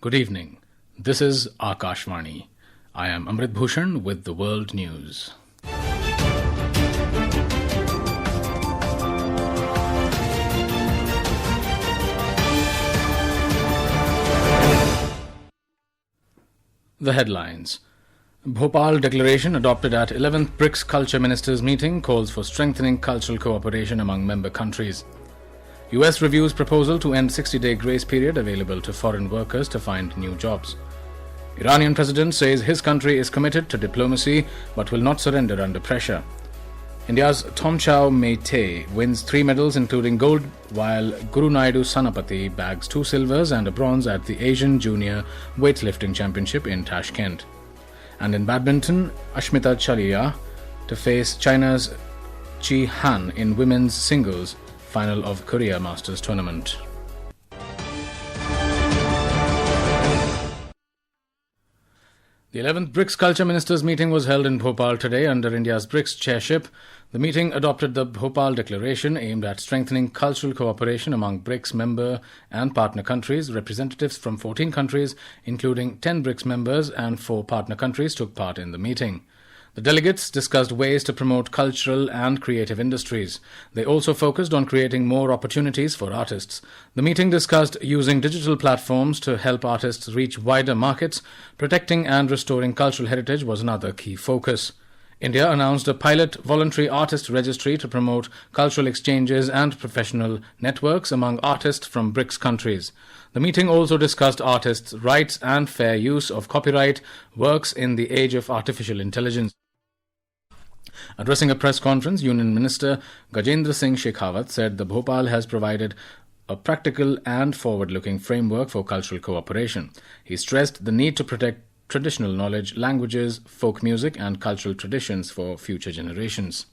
Good evening. This is Akashvani. I am Amrit Bhushan with the World News. The headlines. Bhopal Declaration adopted at 11th BRICS Culture Ministers meeting calls for strengthening cultural cooperation among member countries. US reviews proposal to end 60-day grace period available to foreign workers to find new jobs. Iranian president says his country is committed to diplomacy but will not surrender under pressure. India's Thomchau Meite wins 3 medals including gold, while Guru Naidu Sanapati bags 2 silvers and a bronze at the Asian Junior Weightlifting Championship in Tashkent. And in badminton, Ashmita Chaliya to face China's Chi Han in women's singles final of Korea Masters Tournament. The 11th BRICS Culture Ministers meeting was held in Bhopal today under India's BRICS chairship. The meeting adopted the Bhopal Declaration aimed at strengthening cultural cooperation among BRICS member and partner countries. Representatives from 14 countries, including 10 BRICS members and 4 partner countries, took part in the meeting. The delegates discussed ways to promote cultural and creative industries. They also focused on creating more opportunities for artists. The meeting discussed using digital platforms to help artists reach wider markets. Protecting and restoring cultural heritage was another key focus. India announced a pilot voluntary artist registry to promote cultural exchanges and professional networks among artists from BRICS countries. The meeting also discussed artists' rights and fair use of copyright works in the age of artificial intelligence. Addressing a press conference, Union Minister Gajendra Singh Shekhawat said the Bhopal has provided a practical and forward-looking framework for cultural cooperation. He stressed the need to protect traditional knowledge, languages, folk music and cultural traditions for future generations.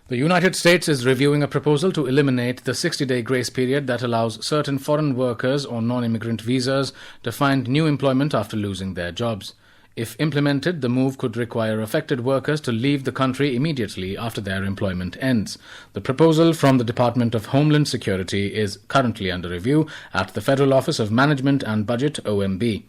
The United States is reviewing a proposal to eliminate the 60-day grace period that allows certain foreign workers on non-immigrant visas to find new employment after losing their jobs. If implemented, the move could require affected workers to leave the country immediately after their employment ends. The proposal from the Department of Homeland Security is currently under review at the Federal Office of Management and Budget, OMB.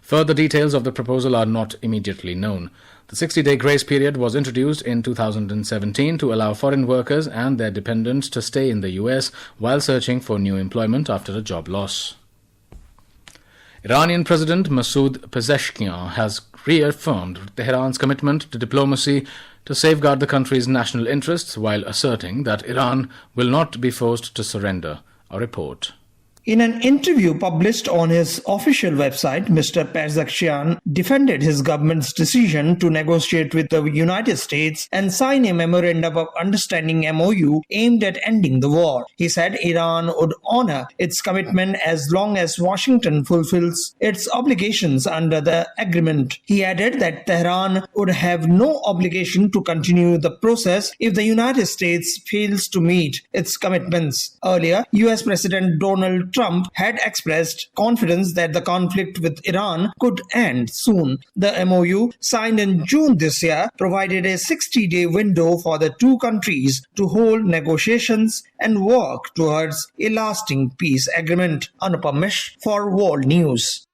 Further details of the proposal are not immediately known. The 60-day grace period was introduced in 2017 to allow foreign workers and their dependents to stay in the US while searching for new employment after a job loss. Iranian President Masoud Pezeshkian has reaffirmed Tehran's commitment to diplomacy to safeguard the country's national interests while asserting that Iran will not be forced to surrender. A report. In an interview published on his official website, Mr. Pezeshkian defended his government's decision to negotiate with the United States and sign a Memorandum of Understanding MOU aimed at ending the war. He said Iran would honor its commitment as long as Washington fulfills its obligations under the agreement. He added that Tehran would have no obligation to continue the process if the United States fails to meet its commitments. Earlier, US President Donald Trump had expressed confidence that the conflict with Iran could end soon. The MOU, signed in June this year, provided a 60-day window for the two countries to hold negotiations and work towards a lasting peace agreement. Anupam Mish for World News.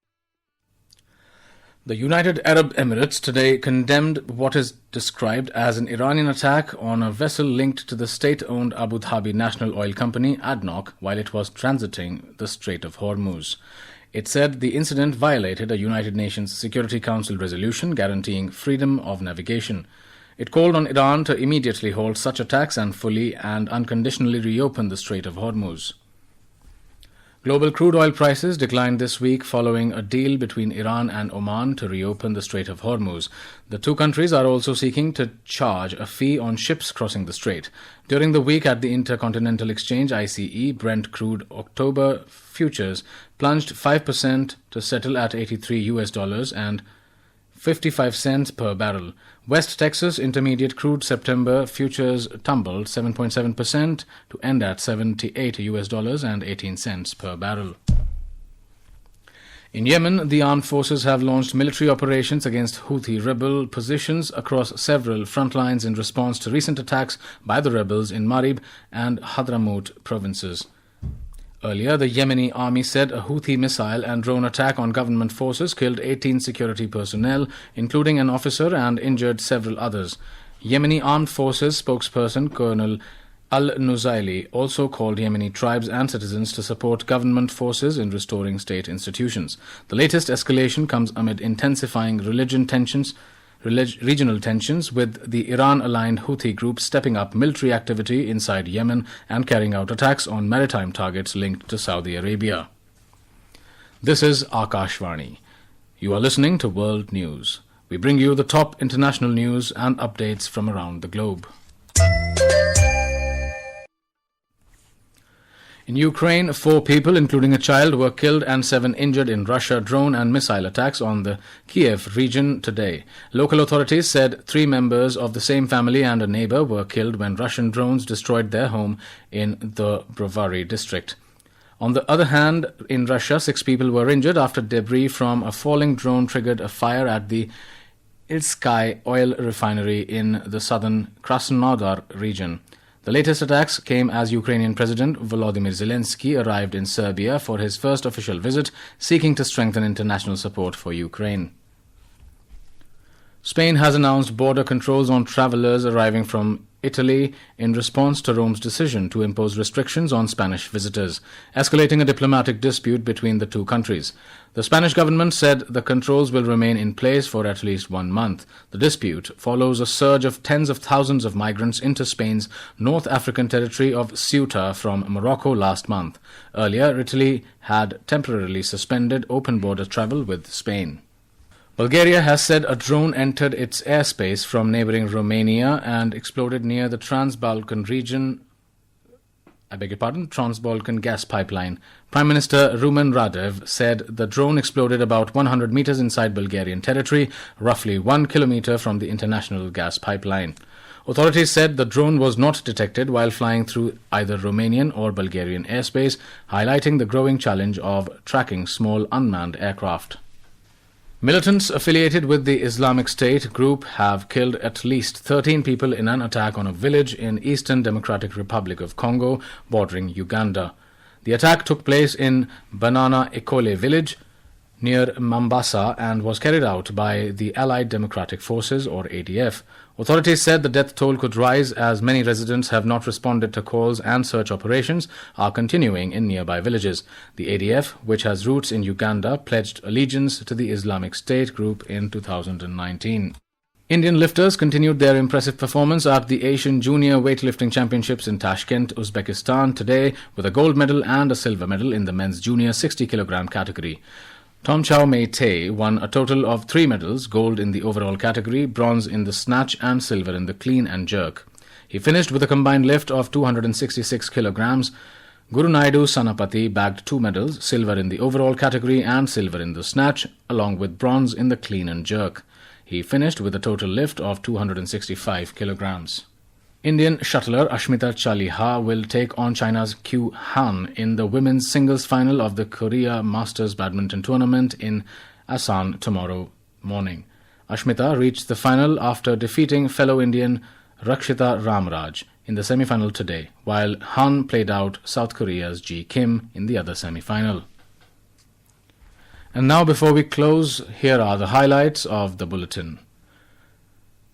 The United Arab Emirates today condemned what is described as an Iranian attack on a vessel linked to the state-owned Abu Dhabi National Oil Company, ADNOC, while it was transiting the Strait of Hormuz. It said the incident violated a United Nations Security Council resolution guaranteeing freedom of navigation. It called on Iran to immediately halt such attacks and fully and unconditionally reopen the Strait of Hormuz. Global crude oil prices declined this week following a deal between Iran and Oman to reopen the Strait of Hormuz. The two countries are also seeking to charge a fee on ships crossing the strait. During the week at the Intercontinental Exchange ICE, Brent crude October futures plunged 5% to settle at $83 and 55 cents per barrel. West Texas Intermediate crude September futures tumbled 7.7% to end at $78 and 18 cents per barrel. In Yemen, the armed forces have launched military operations against Houthi rebel positions across several front lines in response to recent attacks by the rebels in Marib and Hadramaut provinces. Earlier, the Yemeni army said a Houthi missile and drone attack on government forces killed 18 security personnel, including an officer, and injured several others. Yemeni Armed Forces spokesperson Colonel Al-Nuzaili also called Yemeni tribes and citizens to support government forces in restoring state institutions. The latest escalation comes amid intensifying regional tensions, with the Iran-aligned Houthi group stepping up military activity inside Yemen and carrying out attacks on maritime targets linked to Saudi Arabia. This is Akashvani. You are listening to World News. We bring you the top international news and updates from around the globe. In Ukraine, 4 people, including a child, were killed and 7 injured in Russia drone and missile attacks on the Kiev region today. Local authorities said 3 members of the same family and a neighbor were killed when Russian drones destroyed their home in the Brovary district. On the other hand, in Russia, 6 people were injured after debris from a falling drone triggered a fire at the Ilsky oil refinery in the southern Krasnodar region. The latest attacks came as Ukrainian President Volodymyr Zelensky arrived in Serbia for his first official visit, seeking to strengthen international support for Ukraine. Spain has announced border controls on travelers arriving from Italy in response to Rome's decision to impose restrictions on Spanish visitors, escalating a diplomatic dispute between the two countries. The Spanish government said the controls will remain in place for at least 1 month. The dispute follows a surge of tens of thousands of migrants into Spain's North African territory of Ceuta from Morocco last month. Earlier, Italy had temporarily suspended open border travel with Spain. Bulgaria has said a drone entered its airspace from neighbouring Romania and exploded near the Trans-Balkan gas pipeline. Prime Minister Rumen Radev said the drone exploded about 100 meters inside Bulgarian territory, roughly 1 kilometer from the international gas pipeline. Authorities said the drone was not detected while flying through either Romanian or Bulgarian airspace, highlighting the growing challenge of tracking small unmanned aircraft. Militants affiliated with the Islamic State group have killed at least 13 people in an attack on a village in Eastern Democratic Republic of Congo, bordering Uganda. The attack took place in Banana Ekole village near Mombasa and was carried out by the Allied Democratic Forces, or ADF. Authorities said the death toll could rise as many residents have not responded to calls, and search operations are continuing in nearby villages. The ADF, which has roots in Uganda, pledged allegiance to the Islamic State group in 2019. Indian lifters continued their impressive performance at the Asian Junior Weightlifting Championships in Tashkent, Uzbekistan today, with a gold medal and a silver medal in the men's junior 60-kilogram category. Tomchau Meitei won a total of 3 medals, gold in the overall category, bronze in the snatch and silver in the clean and jerk. He finished with a combined lift of 266 kilograms. Guru Naidu Sanapati bagged 2 medals, silver in the overall category and silver in the snatch, along with bronze in the clean and jerk. He finished with a total lift of 265 kilograms. Indian shuttler Ashmita Chaliha will take on China's Q Han in the women's singles final of the Korea Masters Badminton Tournament in Asan tomorrow morning. Ashmita reached the final after defeating fellow Indian Rakshita Ramraj in the semi-final today, while Han played out South Korea's Ji Kim in the other semi-final. And now, before we close, here are the highlights of the bulletin.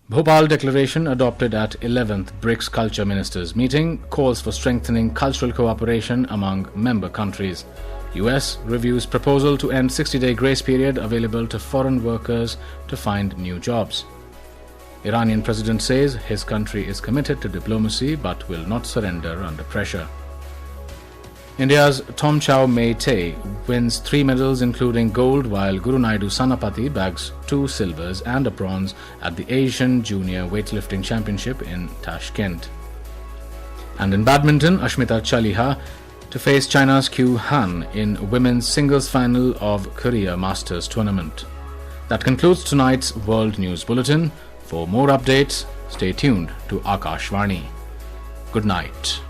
Bhopal Declaration adopted at 11th BRICS Culture Ministers meeting calls for strengthening cultural cooperation among member countries. US reviews proposal to end 60-day grace period available to foreign workers to find new jobs. Iranian president says his country is committed to diplomacy but will not surrender under pressure. India's Tomchau Meitei wins 3 medals including gold, while Guru Naidu Sanapati bags 2 silvers and a bronze at the Asian Junior Weightlifting Championship in Tashkent. And in badminton, Ashmita Chaliha to face China's Q Han in women's singles final of Korea Masters Tournament. That concludes tonight's World News Bulletin. For more updates, stay tuned to Akashvani. Good night.